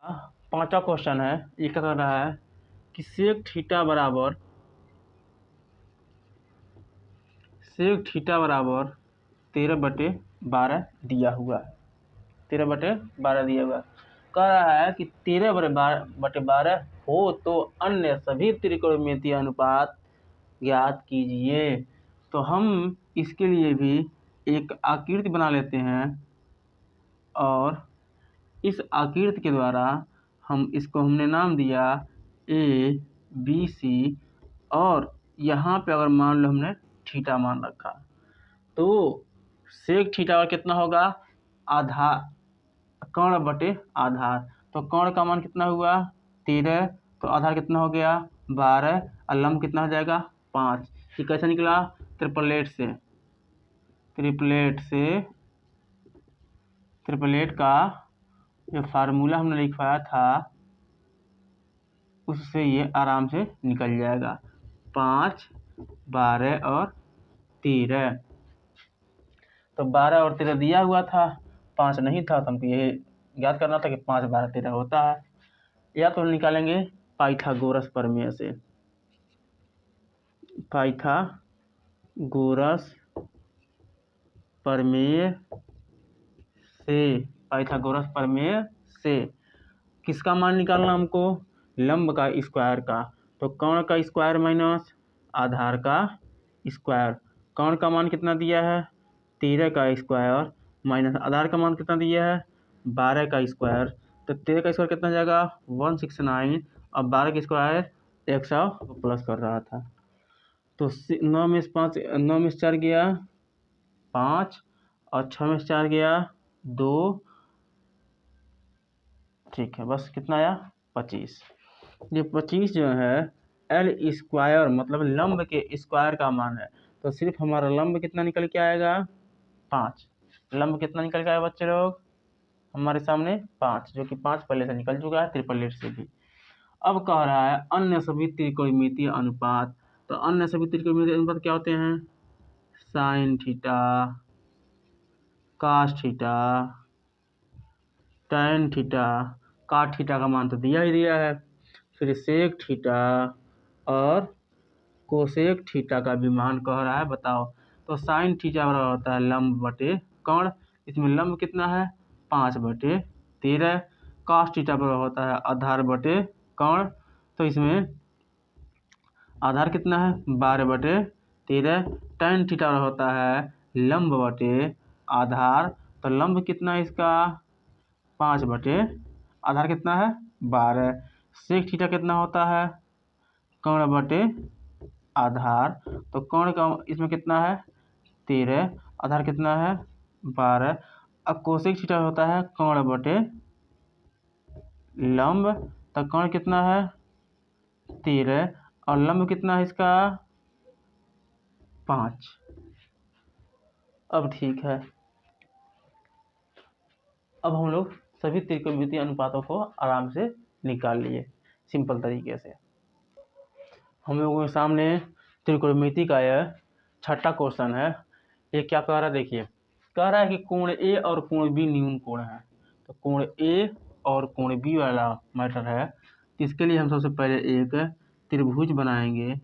पांचवा क्वेश्चन है। ये क्या कर रहा है कि सेक थीटा बराबर 13/12 दिया हुआ है। 13/12 दिया हुआ है। कह रहा है कि 13/12 हो तो अन्य सभी त्रिकोणमितीय अनुपात ज्ञात कीजिए। तो हम इसके लिए भी एक आकृति बना लेते हैं और इस आकृति के द्वारा हमने नाम दिया ए बी सी, और यहाँ पे अगर मान लो हमने थीटा मान रखा तो सेक थीटा का कितना होगा, आधार कर्ण बटे आधार। तो कर्ण का मान कितना हुआ 13, तो आधार कितना हो गया 12, और लंब कितना हो जाएगा 5। ये कैसे निकला, ट्रिपलेट का जो फार्मूला हमने लिखवाया था उससे ये आराम से निकल जाएगा। 5, 12 और 13। तो 12 और 13 दिया हुआ था, 5 नहीं था, तो हमको ये याद करना था कि 5, 12, 13 होता है। या तो निकालेंगे पाइथागोरस प्रमेय से। पाइथागोरस प्रमेय से किसका मान निकालना हमको, लंब का स्क्वायर का। तो कर्ण का स्क्वायर माइनस आधार का स्क्वायर। कर्ण का मान कितना दिया है 13 का स्क्वायर माइनस आधार का मान कितना दिया है 12 का स्क्वायर। तो 13 का स्क्वायर कितना जाएगा 169, और 12 का स्क्वायर 100 प्लस कर रहा था। तो 9 में से 5, 9 में से 4 गया 5, और 6 में से 4 गया 2। ठीक है, बस कितना आया 25। ये 25 जो है एल स्क्वायर मतलब लंब के स्क्वायर का मान है। तो सिर्फ हमारा लंब कितना निकल के आएगा 5। लंब कितना निकल के आएगा बच्चे लोग हमारे सामने 5, जो कि 5 पहले से निकल चुका है ट्रिपलेट से भी। अब कह रहा है अन्य सभी त्रिकोणमितीय अनुपात। तो अन्य सभी त्रिकोणमितीय अनुपात क्या होते हैं, sine theta, cos theta, tan theta. Cot theta का मान तो दिया ही दिया है, फिर सेक थीटा और कोसेक थीटा का भी मान कह रहा है, बताओ। तो साइन थीटा बराबर होता है लंब बटे कर्ण। इसमें लंब कितना है 5/13। कास थीटा बराबर होता है आधार बटे कर्ण। तो इसमें आधार कितना है 12/13। टैन थीटा बराबर होता है लंब बटे आधार। तो लंब कितना है इसका 5 आधार कितना है 12। सेक थीटा कितना होता है कर्ण बटे आधार। तो कर्ण का इसमें कितना है 13, आधार कितना है 12। अब कोसेक थीटा होता है कर्ण बटे लंब। तो कर्ण कितना है 13 और लंब कितना है इसका 5। अब ठीक है, अब हम लोग सभी त्रिकोणमितीय अनुपातों को आराम से निकाल लिए सिंपल तरीके से। हम लोगों के सामने त्रिकोणमिति का यह छठा क्वेश्चन है। ये क्या कह रहा है देखिए, कह रहा है कि कोण ए और कोण बी न्यून कोण है। तो कोण ए और कोण बी वाला मैटर है। तो इसके लिए हम सबसे पहले एक त्रिभुज बनाएंगे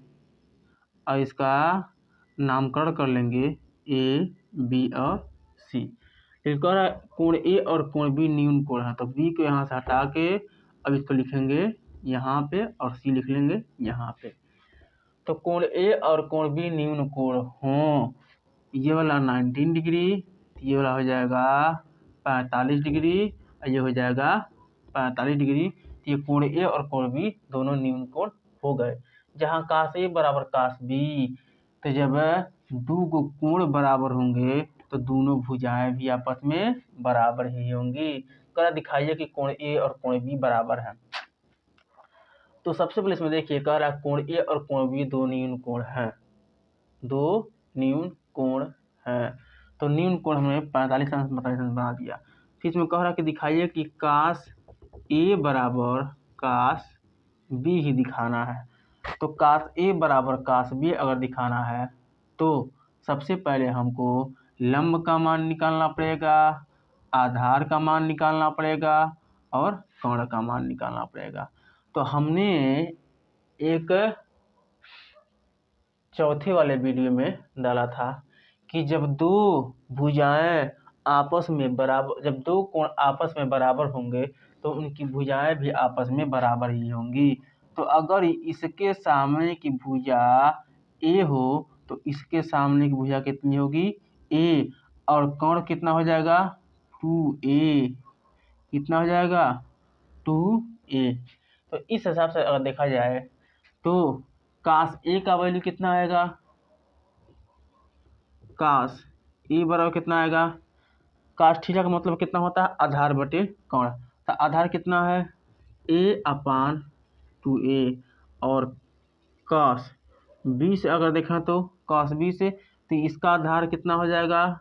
और इसका नामकरण कर लेंगे ए बी और सी। कह रहा है कोण ए और कोण बी न्यून कोण है। तो बी को यहाँ से हटा के अब इसको लिखेंगे यहाँ पे और सी लिख लेंगे यहाँ पे। तो कोण ए और कोण बी न्यून कोण हो, ये वाला 19 डिग्री, ये वाला हो जाएगा 45 डिग्री, और ये हो जाएगा 45 डिग्री। तो ये कोण ए और कोण बी दोनों न्यून कोण हो गए। जहाँ काश ए बराबर काश बी, तो जब दो कोण बराबर होंगे तो दोनों भुजाएं भी आपस में बराबर ही होंगी। कह दिखाइए कि कोण ए और कोण बी बराबर है। तो सबसे पहले इसमें देखिए कह रहा है कोण ए और कोण बी दो न्यून कोण है, दो न्यून कोण है। तो न्यून कोण हमने 45 बना दिया। फिर इसमें कह रहा है कि दिखाइए कि काश ए बराबर काश बी ही दिखाना है। तो काश ए बराबर काश बी अगर दिखाना है तो सबसे पहले हमको लंब का मान निकालना पड़ेगा, आधार का मान निकालना पड़ेगा और कर्ण का मान निकालना पड़ेगा। तो हमने एक चौथे वाले वीडियो में डाला था कि जब दो भुजाएं आपस में बराबर, जब दो कोण आपस में बराबर होंगे तो उनकी भुजाएं भी आपस में बराबर ही होंगी। तो अगर इसके सामने की भुजा ए हो तो इसके सामने की भुजा कितनी होगी, ए, और कोण कितना हो जाएगा, 2a, कितना हो जाएगा, 2a। तो इस हिसाब से अगर देखा जाए तो काश ए का वैल्यू कितना आएगा, काश ए बराबर कितना आएगा, काश थीटा का मतलब कितना होता है, आधार बटे कोण। तो आधार कितना है, a/2a, और काश b से अगर देखें तो काश b से, तो इसका आधार कितना हो जाएगा,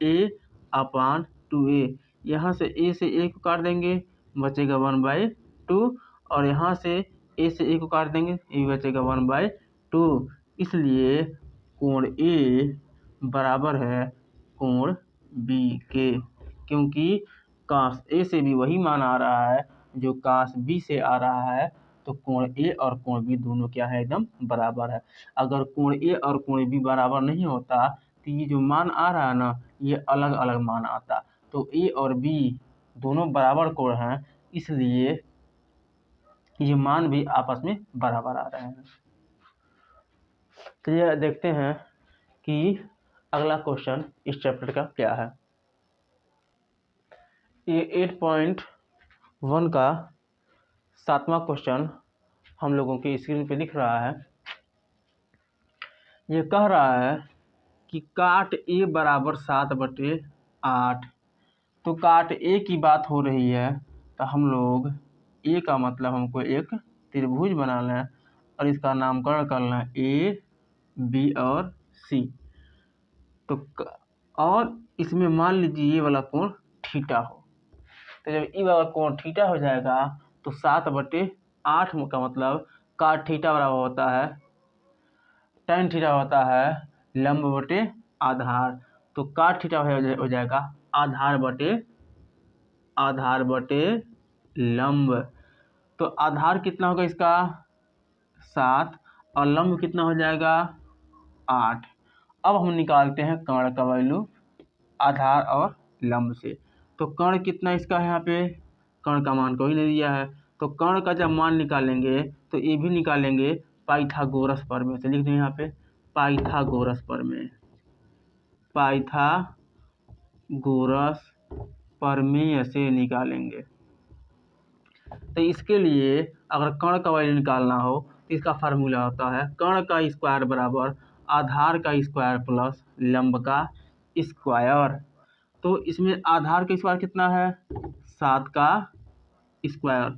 a/2a। यहाँ से a से a को काट देंगे, बचेगा 1/2, और यहाँ से a से a को काट देंगे, ये बचेगा 1/2। इसलिए कोण a बराबर है कोण b के, क्योंकि काश a से भी वही मान आ रहा है जो काश b से आ रहा है। तो कोण a और कोण b दोनों क्या है, एकदम बराबर है। अगर कोण a और कोण b बराबर नहीं होता तो ये जो मान आ रहा है ना, ये अलग अलग मान आता। तो a और b दोनों बराबर कोण हैं, इसलिए ये मान भी आपस में बराबर आ रहे हैं। तो ये देखते हैं कि अगला क्वेश्चन इस चैप्टर का क्या है। ये 8.1 का 7वां क्वेश्चन हम लोगों की स्क्रीन पे दिख रहा है। ये कह रहा है कि काट ए बराबर 7/8। तो काट ए की बात हो रही है, तो हम लोग ए का मतलब हमको एक त्रिभुज बनाना है और इसका नामकरण करना है ए, बी और सी। तो और इसमें मान लीजिए ये वाला कोण थीटा हो, तो जब ये वाला कोण थीटा हो जाएगा तो 7/8 का मतलब काट थीटा बराबर होता है, tan थीटा होता है लंब बटे आधार। तो काट थीटा हो जाएगा आधार बटे लंब। तो आधार कितना होगा इसका 7, और लंब कितना हो जाएगा 8। अब हम निकालते हैं कर्ण का वैल्यू आधार और लंब से। तो कर्ण कितना इसका है, यहाँ पे कर्ण का मान कोई नहीं दिया है, तो कर्ण का जब मान निकालेंगे तो ये भी निकालेंगे पाइथागोरस प्रमेय से। लिख दें यहाँ पे पाइथागोरस प्रमेय, पाइथागोरस प्रमेय से निकालेंगे। तो इसके लिए अगर कर्ण का वैल्यू निकालना हो तो इसका फार्मूला होता है कर्ण का स्क्वायर बराबर आधार का स्क्वायर प्लस लंब का स्क्वायर। तो इसमें आधार का स्क्वायर कितना है 7 का स्क्वायर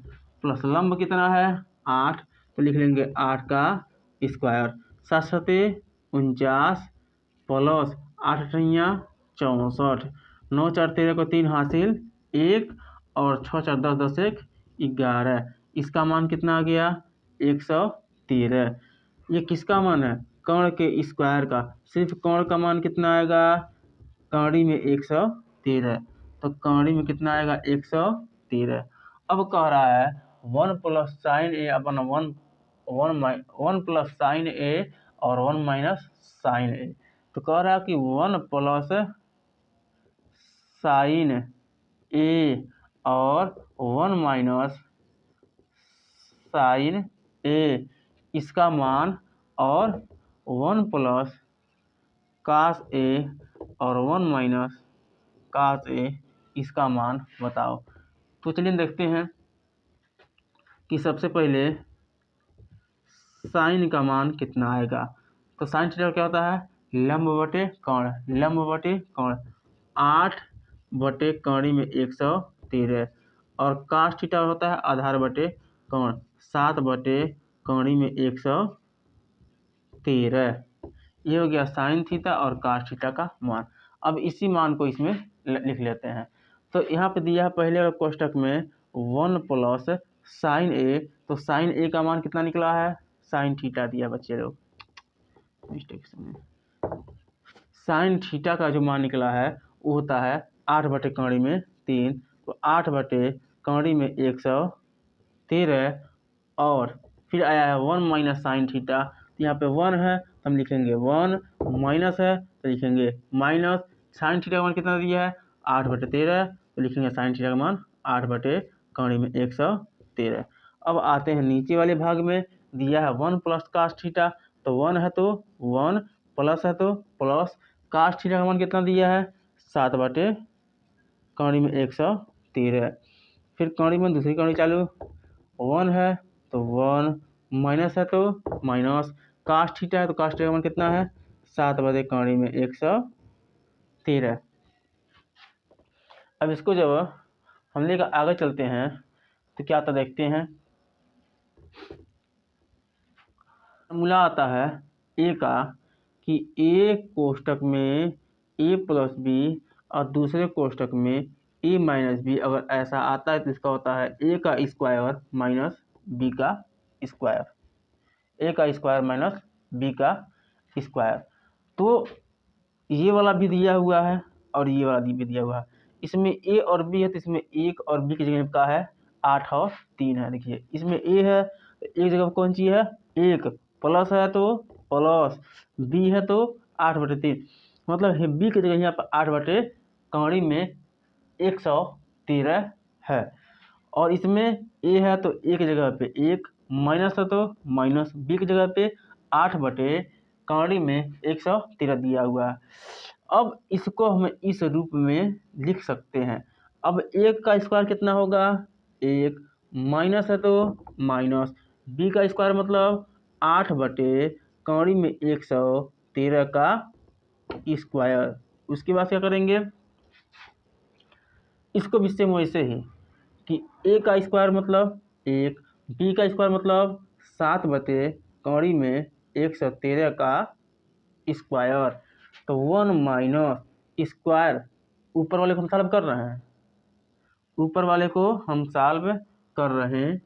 प्लस लंब कितना है 8, तो लिख लेंगे 8 का स्क्वायर। 7 सते 49 प्लस 8 अठैया 64, 9 4 13 को 3 हासिल 1, और 6 4 10 10 1 11। इसका मान कितना आ गया 113। ये किसका मान है, कर्ण के स्क्वायर का। सिर्फ कर्ण का मान कितना आएगा, कर्ण में 113, तो कर्ण में कितना आएगा 113। अब कह रहा है 1 प्लस साइन ए अपन 1 प्लस साइन ए और 1 माइनस साइन ए। तो कह रहा है कि 1 प्लस साइन ए और 1 माइनस साइन ए इसका मान, और 1 प्लस कास ए और 1 माइनस कास ए इसका मान बताओ। तो चलिए देखते हैं कि सबसे पहले साइन का मान कितना आएगा। तो साइन थीटा क्या होता है लंब बटे कर्ण, लंब बटे कर्ण 8 बटे कर्ण में 113, और कास थीटा होता है आधार बटे कर्ण 7 बटे कर्ण में 113। ये हो गया साइन थीटा और कास थीटा का मान। अब इसी मान को इसमें लिख लेते हैं। तो यहाँ पे दिया है पहले वाले कोष्टक में 1 प्लस साइन ए, तो साइन ए का मान कितना निकला है, साइन थीटा दिया बच्चे लोग मिस्टेक से, साइन थीटा का जो मान निकला है वो होता है 8 बटे कर्ण में 3, तो 8 बटे कौड़ी में 113 और फिर आया है 1 माइनस साइन थीटा। तो यहाँ पे 1 है तो हम लिखेंगे 1, माइनस है तो लिखेंगे माइनस। साइन थीटा का मान कितना दिया है 8/13, तो लिखेंगे साइन थीटा का मान 8/कौड़ी में 113। अब आते हैं नीचे वाले भाग में, दिया है 1 प्लस कास थीटा, तो 1 है तो 1, प्लस है तो प्लस। कास थीटा का मान कितना दिया है 7/कौड़ी में 113। फिर कौड़ी में दूसरी कौड़ी चालू, 1 है तो 1, माइनस है तो माइनस। कास थीटा है तो कास थीटा का मान कितना है 7/कौड़ी में 113। अब इसको जब हम लेकर आगे चलते हैं तो क्या आता देखते हैं। फॉर्मूला आता है ए का कि एक कोष्टक में ए प्लस बी और दूसरे कोष्टक में ए माइनस बी, अगर ऐसा आता है तो इसका होता है ए का स्क्वायर माइनस बी का स्क्वायर, ए का स्क्वायर माइनस बी का स्क्वायर। तो ये वाला भी दिया हुआ है और ये वाला भी दिया हुआ है। इसमें ए और बी है तो इसमें 1 और बी की जगह का है 8 और 3 है। देखिए इसमें ए है तो एक जगह कौन सी है 1, प्लस है तो प्लस, बी है तो 8/3, मतलब बी की जगह यहाँ पर 8/कौड़ी में 113 है। और इसमें ए है तो ए की जगह पे 1, माइनस है तो माइनस, बी की जगह पे 8/कौड़ी में 113 दिया हुआ है। अब इसको हम इस रूप में लिख सकते हैं। अब 1 का स्क्वायर कितना होगा 1, माइनस है तो माइनस, बी का स्क्वायर मतलब 8/कौड़ी में 113 का स्क्वायर। उसके बाद क्या करेंगे, इसको भी सेम वैसे ही कि ए का स्क्वायर मतलब 1, बी का स्क्वायर मतलब 7/कौड़ी में 113 का स्क्वायर। तो 1 माइनस स्क्वायर, ऊपर वाले को हम सॉल्व कर रहे हैं, ऊपर वाले को हम सॉल्व कर रहे हैं,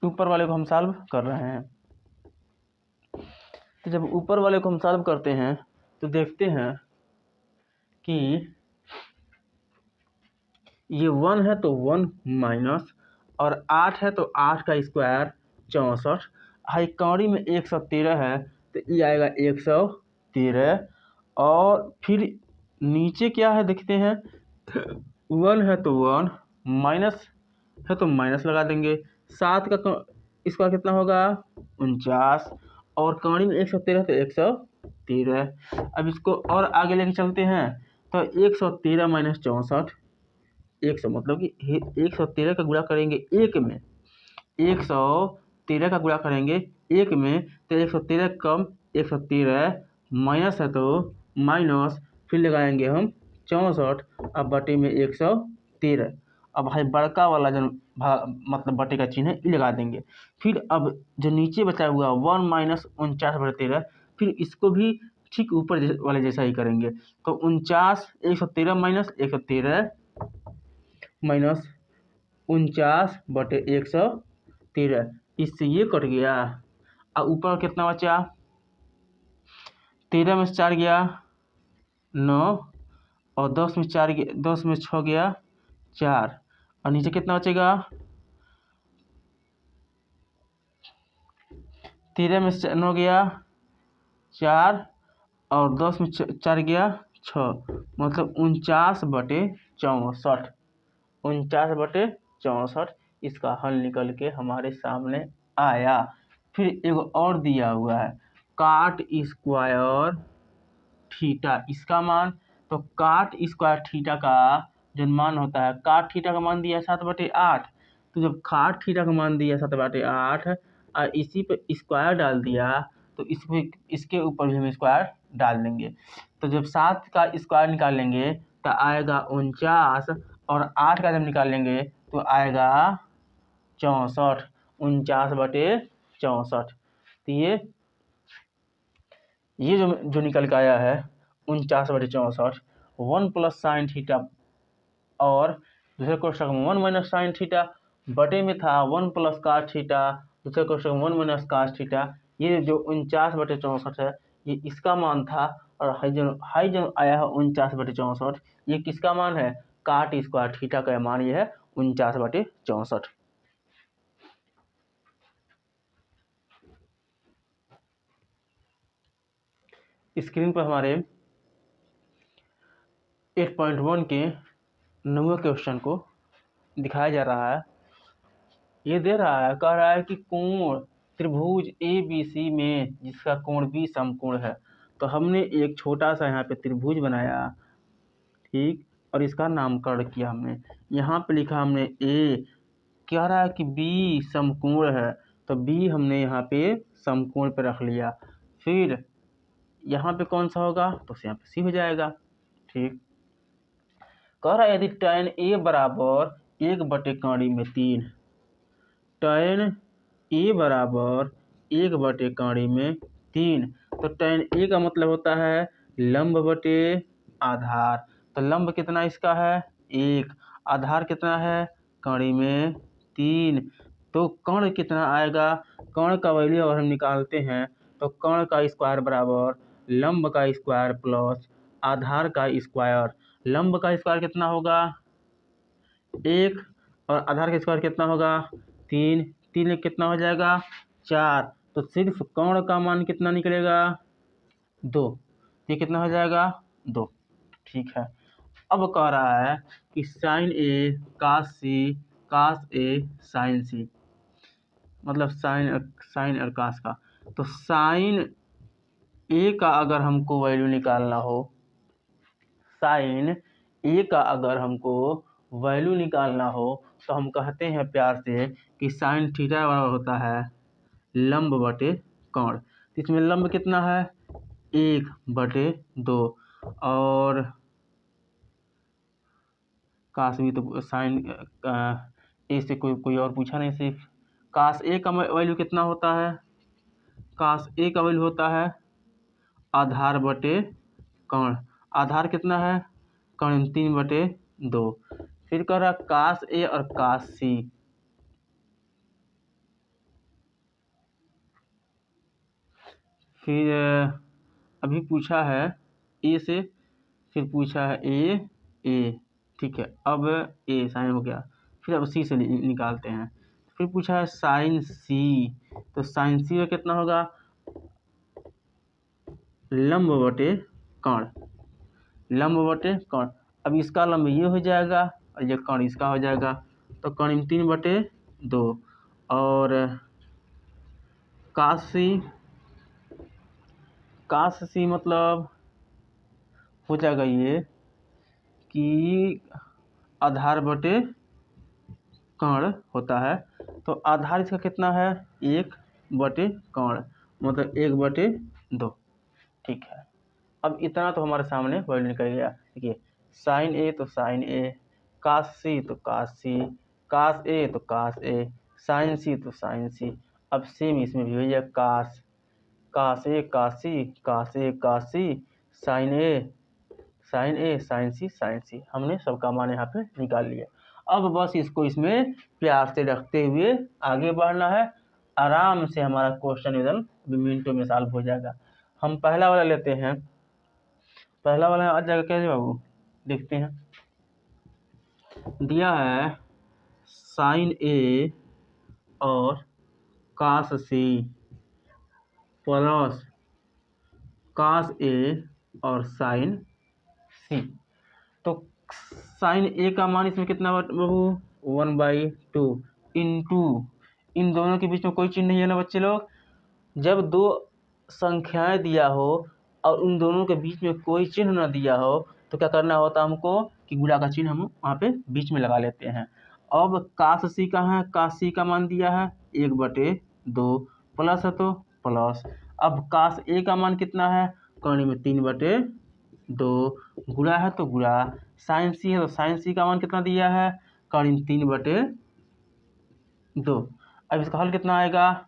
ऊपर वाले को हम सॉल्व कर रहे हैं। तो जब ऊपर वाले को हम सॉल्व करते हैं तो देखते हैं कि ये 1 है तो 1 माइनस और 8 है तो 8 का स्क्वायर 64, हाई कौड़ी में 113 है तो ये आएगा 113। और फिर नीचे क्या है देखते हैं, 1 है तो 1, माइनस है तो माइनस लगा देंगे। 7 का स्क्वायर कितना होगा 49 और कौड़ी में 113 तो 113। अब इसको और आगे लेके चलते हैं तो 113 माइनस 64, 100 मतलब कि 113 का गुणा करेंगे 1 में, 113 का गुणा करेंगे 1 में तो 113 कम 113, माइनस है तो माइनस, फिर लगाएंगे हम 64 अब बटे में 113। अब भाई बड़का वाला जो मतलब बटे का चिन्ह है ये लगा देंगे। फिर अब जो नीचे बचा हुआ 1 माइनस 49/13, फिर इसको भी ठीक ऊपर वाले जैसा ही करेंगे। तो 49, 113 माइनस 113 माइनस 49/113, इससे ये कट गया। और ऊपर कितना बचा 13 में से 4 गया 9 और 10 में 4 गया, 10 में 6 गया 4 और नीचे कितना बचेगा 13 में से 9 गया 4 और 10 में 4 गया 6, मतलब 49/64, 49/64 इसका हल निकल के हमारे सामने आया। फिर एक और दिया हुआ है काट स्क्वायर थीटा, इसका मान, तो काट स्क्वायर थीटा का जो मान होता है, काट थीटा का मान दिया 7/8, तो जब काट थीटा का मान दिया 7/8 और इसी पे स्क्वायर डाल दिया तो इसमें इसके ऊपर भी हम स्क्वायर डाल देंगे। तो जब 7 का स्क्वायर निकालेंगे तो आएगा 49 और 8 का जब निकालेंगे तो आएगा 64, 49/64। तो ये जो निकल के आया है 49/64, 1 प्लस साइन थीटा और दूसरे कोष्टक में 1 माइनस साइन थीटा, बटे में था 1 प्लस कास थीटा, दूसरे कोष्टक में 1 माइनस कास थीटा। ये जो 49/64 है ये इसका मान था और हाई जो आया है 49/64, ये किसका मान है? काट स्क्वायर थीटा का मान ये है 49/64। स्क्रीन पर हमारे 8.1 के 9वें क्वेश्चन को दिखाया जा रहा है। ये दे रहा है, कह रहा है कि कोण त्रिभुज ABC में जिसका कोण B समकोण है। तो हमने एक छोटा सा यहाँ पे त्रिभुज बनाया, ठीक, और इसका नामकरण किया हमने। यहाँ पे लिखा हमने A, कह रहा है कि B समकोण है, तो B हमने यहाँ पे समकोण पे रख लिया। फिर यहाँ पे कौन सा होगा? तो यहाँ पे C हो जाएगा, ठीक। कह रहा है यदि tan A बराबर 1/3, tan A बराबर 1/3, तो tan A का मतलब होता है लंब बटे आधार। तो लंब कितना इसका है? 1, आधार कितना है? कड़ी में 3। तो कर्ण कितना आएगा? कर्ण का वैल्यू अगर हम निकालते हैं तो कर्ण का स्क्वायर बराबर लंब का स्क्वायर प्लस आधार का स्क्वायर। लंब का स्क्वायर कितना होगा? 1, और आधार का स्क्वायर कितना होगा? 3। 3 कितना हो जाएगा? 4। तो सिर्फ कर्ण का मान कितना निकलेगा? 2। ये कितना हो जाएगा? 2, ठीक है। अब कह रहा है कि sine A cos C cos A sine C, मतलब साइन और cos का। तो साइन A का अगर हमको वैल्यू निकालना हो, साइन A का अगर हमको वैल्यू निकालना हो तो हम कहते हैं प्यार से कि साइन थीटा बराबर होता है लंब बटे कर्ण। इसमें लंब कितना है? 1/2, और काश भी तो साइन ए से कोई और पूछा नहीं, सिर्फ काश ए का वैल्यू कितना होता है? काश ए का वैल्यू होता है आधार बटे कर्ण। आधार कितना है? कर्ण 3/2। फिर कह रहा काश ए और काश सी। फिर अभी पूछा है ए से, फिर पूछा है ए, ठीक है। अब ए साइन हो गया, फिर अब सी से निकालते हैं। फिर पूछा है साइन सी, तो साइन सी में कितना होगा? लंब बटे कर्ण, लंब बटे कर्ण। अब इसका लंब ये हो जाएगा और ये कर्ण इसका हो जाएगा, तो कर्ण 3/2, और काश सी मतलब हो जाएगा ये कि आधार बटे कर्ण होता है। तो आधार इसका कितना है? 1/कर्ण, मतलब 1/2, ठीक है। अब इतना तो हमारे सामने वैल्यू निकल गया। देखिए साइन ए तो साइन ए, काश सी तो काश सी, काश ए तो काश ए, साइन सी तो साइन सी। अब सेम इसमें भी हो जाए काश ए काश सी, काश ए काश सी, साइन ए साइन सी। हमने सबका मान यहाँ पे निकाल लिया। अब बस इसको इसमें प्यार से रखते हुए आगे बढ़ना है। आराम से हमारा क्वेश्चन एकदम मिनटों में सॉल्व हो जाएगा। हम पहला वाला लेते हैं। पहला वाला आ जाएगा कैसे बाबू? देखते हैं। दिया है साइन ए और काश सी प्लस काश ए और साइन सी। तो साइन ए का मान इसमें कितना बाबू? 1/2 इंटू, इन दोनों के बीच में कोई चिन्ह नहीं है ना बच्चे लोग। जब दो संख्याएं दिया हो और उन दोनों के बीच में कोई चिन्ह ना दिया हो तो क्या करना होता हमको कि गुणा का चिन्ह हम वहाँ पे बीच में लगा लेते हैं। अब काश सी का है, काश सी का मान दिया है 1/2, प्लस है तो प्लस। अब काश ए का मान कितना है? कर्ण में 3/2, गुणा है तो गुणा। साइन सी है तो साइन सी का मान कितना दिया है? कर्ण 3/2। अब इसका हल कितना आएगा?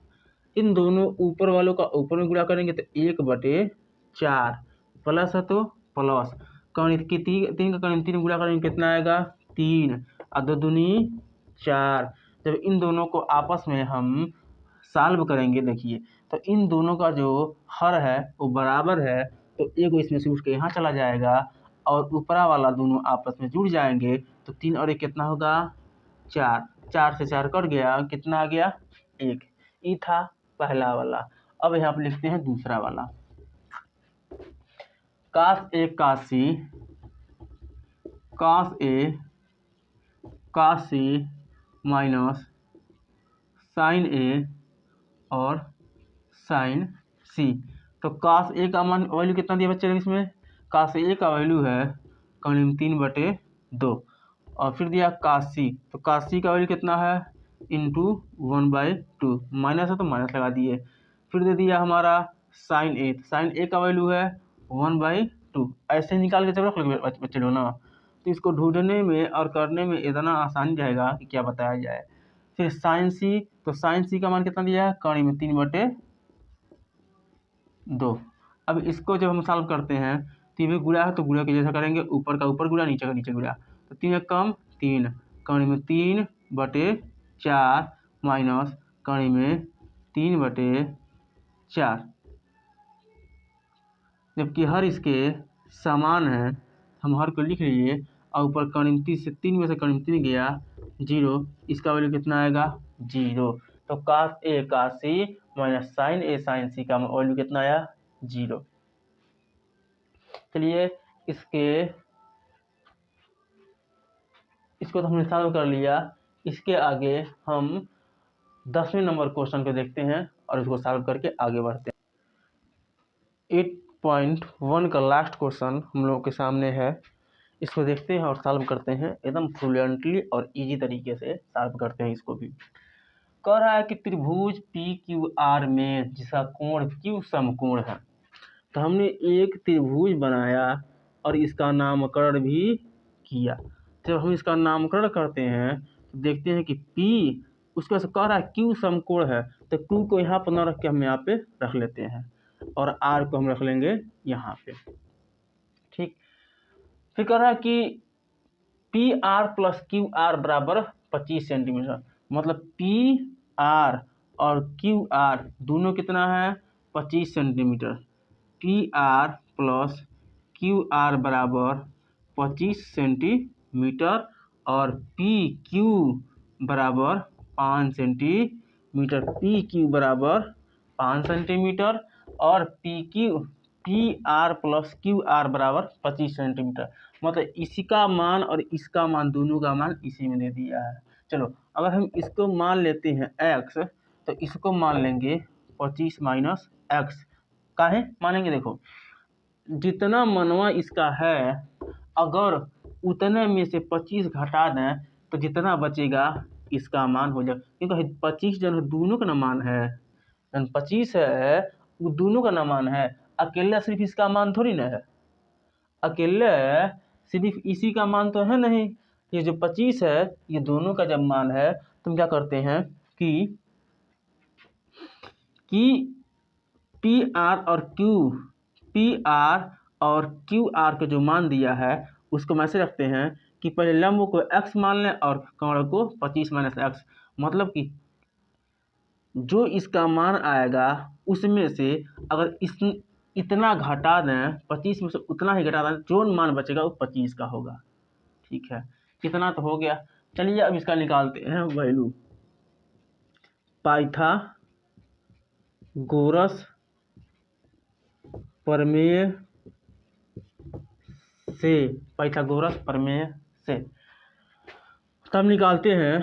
इन दोनों ऊपर वालों का ऊपर में गुणा करेंगे तो 1/4, प्लस है तो प्लस। कर्ण की 3 का कर्ण 3 गुणा करेंगे कितना आएगा? 3, और 2 दूनी 4। जब इन दोनों को आपस में हम सॉल्व करेंगे, देखिए तो इन दोनों का जो हर है वो बराबर है, तो एक इसमें से उठ के यहाँ चला जाएगा और ऊपरा वाला दोनों आपस में जुड़ जाएंगे। तो 3 और 1 कितना होगा 4, 4 से 4 कट गया, कितना आ गया 1। ये था पहला वाला। अब यहाँ पे लिखते हैं दूसरा वाला, काश ए काशी, काश ए काशी माइनस साइन ए और साइन सी। तो काश ए का मान वैल्यू कितना दिया बच्चे इसमें, काश ए का वैल्यू है करीब 3/2 और फिर दिया काश सी, तो काश सी का वैल्यू कितना है इंटू 1/2, माइनस है तो माइनस लगा दिए। फिर दे दिया हमारा साइन ए, साइन ए का वैल्यू है 1/2। ऐसे निकाल के जब रख लोगे बच्चे लोग ना, तो इसको ढूंढने में और करने में इतना आसानी रहेगा कि क्या बताया जाए। फिर साइन सी, तो साइन सी का मान कितना दिया है करीब 3/2। अब इसको जब हम सॉल्व करते हैं तो ये गुणा है तो गुणा के जैसा करेंगे, ऊपर का ऊपर गुणा नीचे का नीचे गुणा। तो 3 कम 3, कड़ी में 3/4 माइनस कड़ी में 3/4, जबकि हर इसके समान है। हम हर को लिख लीजिए और ऊपर करीब 3 से 3 में से करीब 3 गया 0, इसका वैल्यू कितना आएगा 0। तो काश ए काश सी माइनस साइन ए साइन सी का वैल्यू कितना आया 0। चलिए इसको तो हमने सॉल्व कर लिया। इसके आगे हम 10वें नंबर क्वेश्चन को देखते हैं और इसको सॉल्व करके आगे बढ़ते हैं। 8.1 का लास्ट क्वेश्चन हम लोगों के सामने है, इसको देखते हैं और सॉल्व करते हैं। एकदम फ्लुएंटली और इजी तरीके से सॉल्व करते हैं। इसको भी कह रहा है कि त्रिभुज पी क्यू आर में जिसका कोण क्यू समकोण है। तो हमने एक त्रिभुज बनाया और इसका नामकरण भी किया। जब हम इसका नामकरण करते हैं तो देखते हैं कि P उसका कह रहा है Q समकोण है, तो Q को यहाँ पर न रख के हम यहाँ पे रख लेते हैं और R को हम रख लेंगे यहाँ पे। ठीक, फिर कह रहा है कि PR प्लस QR बराबर 25 सेंटीमीटर, मतलब PR और QR दोनों कितना है 25 सेंटीमीटर। PR प्लस QR बराबर 25 सेंटीमीटर और PQ बराबर 5 सेंटीमीटर। PQ बराबर 5 सेंटीमीटर और PR प्लस QR बराबर 25 सेंटीमीटर। मतलब इसका मान और इसका मान दोनों का मान इसी में दे दिया है। चलो अगर हम इसको मान लेते हैं x, तो इसको मान लेंगे 25 माइनस x। काहे मानेंगे, देखो जितना मनवा इसका है अगर उतने में से 25 घटा दें तो जितना बचेगा इसका मान हो जाए, क्योंकि 25 जो दोनों का ना मान है, 25 है वो दोनों का ना मान है। अकेले सिर्फ इसका मान थोड़ी ना है, अकेले सिर्फ इसी का मान तो है नहीं। ये जो 25 है ये दोनों का जब मान है तो हम क्या करते हैं कि PR और QR के जो मान दिया है उसको हम ऐसे रखते हैं कि पहले लंब को x मान लें और कोण को 25 माइनस x। मतलब कि जो इसका मान आएगा उसमें से अगर इतना घटा दें, 25 में से उतना ही घटा दें, जो मान बचेगा वो 25 का होगा। ठीक है, कितना तो हो गया। चलिए अब इसका निकालते हैं वैल्यू। पाइथागोरस प्रमेय से तब निकालते हैं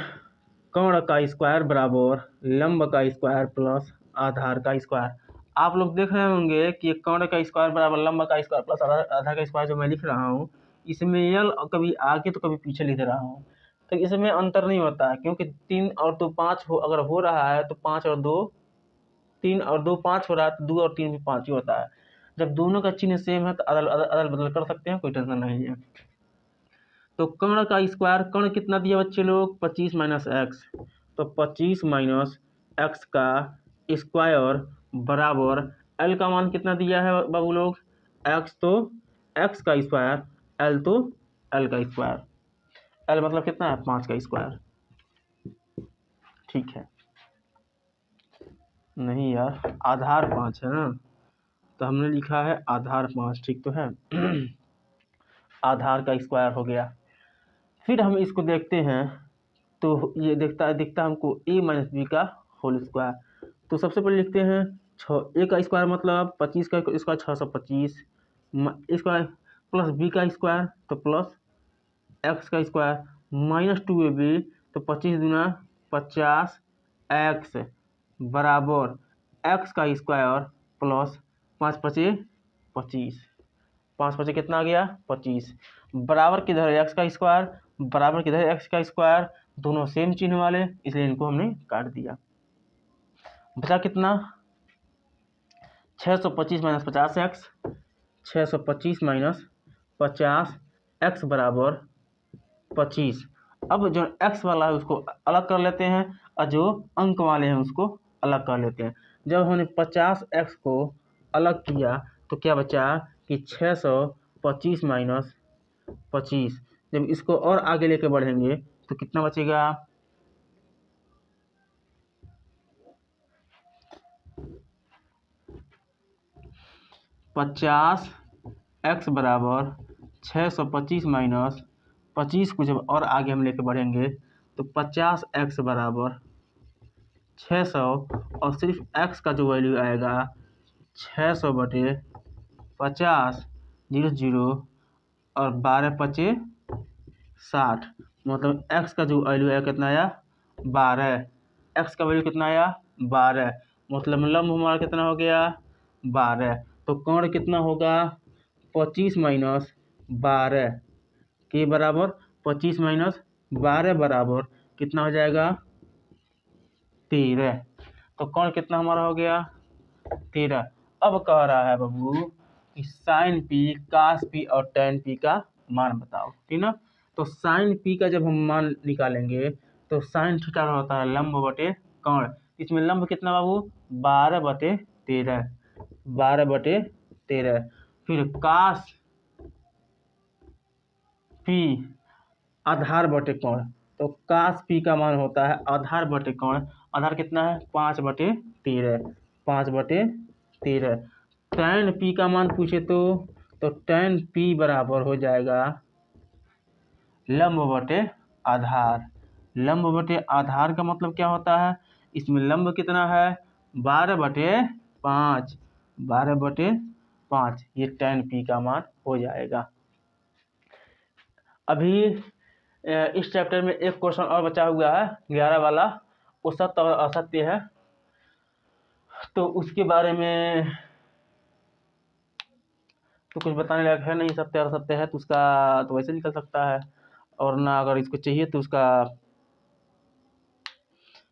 कोण का स्क्वायर बराबर लंब का स्क्वायर प्लस आधार का स्क्वायर। आप लोग देख रहे होंगे कि कोण का स्क्वायर बराबर लंब का स्क्वायर प्लस आधार का स्क्वायर जो मैं लिख रहा हूँ इसमें यल कभी आगे तो कभी पीछे लिख रहा हूँ, तो इसमें अंतर नहीं होता है क्योंकि 3 और 2 5 अगर हो रहा है तो 5 और 2 3 और 2 5 हो रहा है तो 2 और 3 भी 5 ही होता है। जब दोनों का चिन्ह सेम है तो अदल बदल कर सकते हैं, कोई टेंशन नहीं है। तो कर्ण का स्क्वायर, कर्ण कितना दिया बच्चे लोग 25 माइनस एक्स, तो 25 माइनस एक्स का स्क्वायर बराबर एल का मान कितना दिया है बाबू लोग, एक्स तो एक्स का स्क्वायर, एल तो एल का स्क्वायर। एल मतलब कितना है 5 का स्क्वायर। ठीक है, नहीं यार आधार 5 है ना, तो हमने लिखा है आधार 5, ठीक तो है। आधार का स्क्वायर हो गया। फिर हम इसको देखते हैं तो ये दिखता हमको a माइनस बी का होल स्क्वायर। तो सबसे पहले लिखते हैं a का स्क्वायर मतलब 25 का स्क्वायर 625 स्क्वायर प्लस b का स्क्वायर तो प्लस x का स्क्वायर माइनस 2ab तो 25 दूना 50 x बराबर x का स्क्वायर प्लस 5 पचे 25, 5 पचे कितना आ गया 25, बराबर किधर है x का स्क्वायर, बराबर किधर है x का स्क्वायर, दोनों सेम चिन्ह वाले इसलिए इनको हमने काट दिया। बचा कितना 625 माइनस 50x, 625 माइनस 50x बराबर 25। अब जो x वाला है उसको अलग कर लेते हैं और जो अंक वाले हैं उसको अलग कर लेते हैं। जब हमने 50x को अलग किया तो क्या बचा कि 625 माइनस 25। जब इसको और आगे लेके बढ़ेंगे तो कितना बचेगा 50x बराबर 625 माइनस 25 को जब और आगे हम लेके बढ़ेंगे तो 50x बराबर 600 और सिर्फ x का जो वैल्यू आएगा 600 बटे 50 0 और 12 पचे 60, मतलब x का जो वैल्यू आया कितना आया 12, x का वैल्यू कितना आया 12, मतलब लंब हमारा कितना हो गया 12। तो कोण कितना होगा 25 माइनस 12 के बराबर 25 माइनस 12 बराबर कितना हो जाएगा 13। तो कोण कितना हमारा हो गया 13। अब कह रहा है बाबू कि साइन पी कास पी और टेन पी का मान बताओ, ठीक ना। तो साइन पी का जब हम मान निकालेंगे तो साइन थीटा होता है लंब बटे कोण, इसमें लंब कितना बाबू 12 बटे 13, 12 बटे 13। फिर कास पी आधार बटे कोण, तो कास पी का मान होता है आधार बटे कोण, आधार कितना है 5 बटे 13, 5 बटे 13। टैन पी का मान पूछे तो टैन पी बराबर हो जाएगा लंब बटे आधार। लंब बटे आधार का मतलब क्या होता है, इसमें लंब कितना है 12 बटे 5, 12 बटे 5, ये टैन पी का मान हो जाएगा। अभी इस चैप्टर में एक क्वेश्चन और बचा हुआ है 11 वाला, वो सत्य और असत्य है, तो उसके बारे में तो कुछ बताने लायक है नहीं। सत्य और असत्य है तो उसका तो वैसे निकल सकता है, और ना अगर इसको चाहिए तो उसका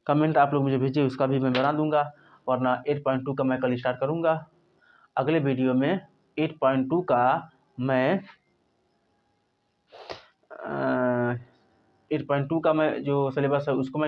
कमेंट आप लोग मुझे भेजिए, उसका भी मैं बना दूंगा। वरना 8.2 का मैं कल स्टार्ट करूंगा। अगले वीडियो में 8.2 का मैं 8.2 का मैं जो सिलेबस है उसको मैं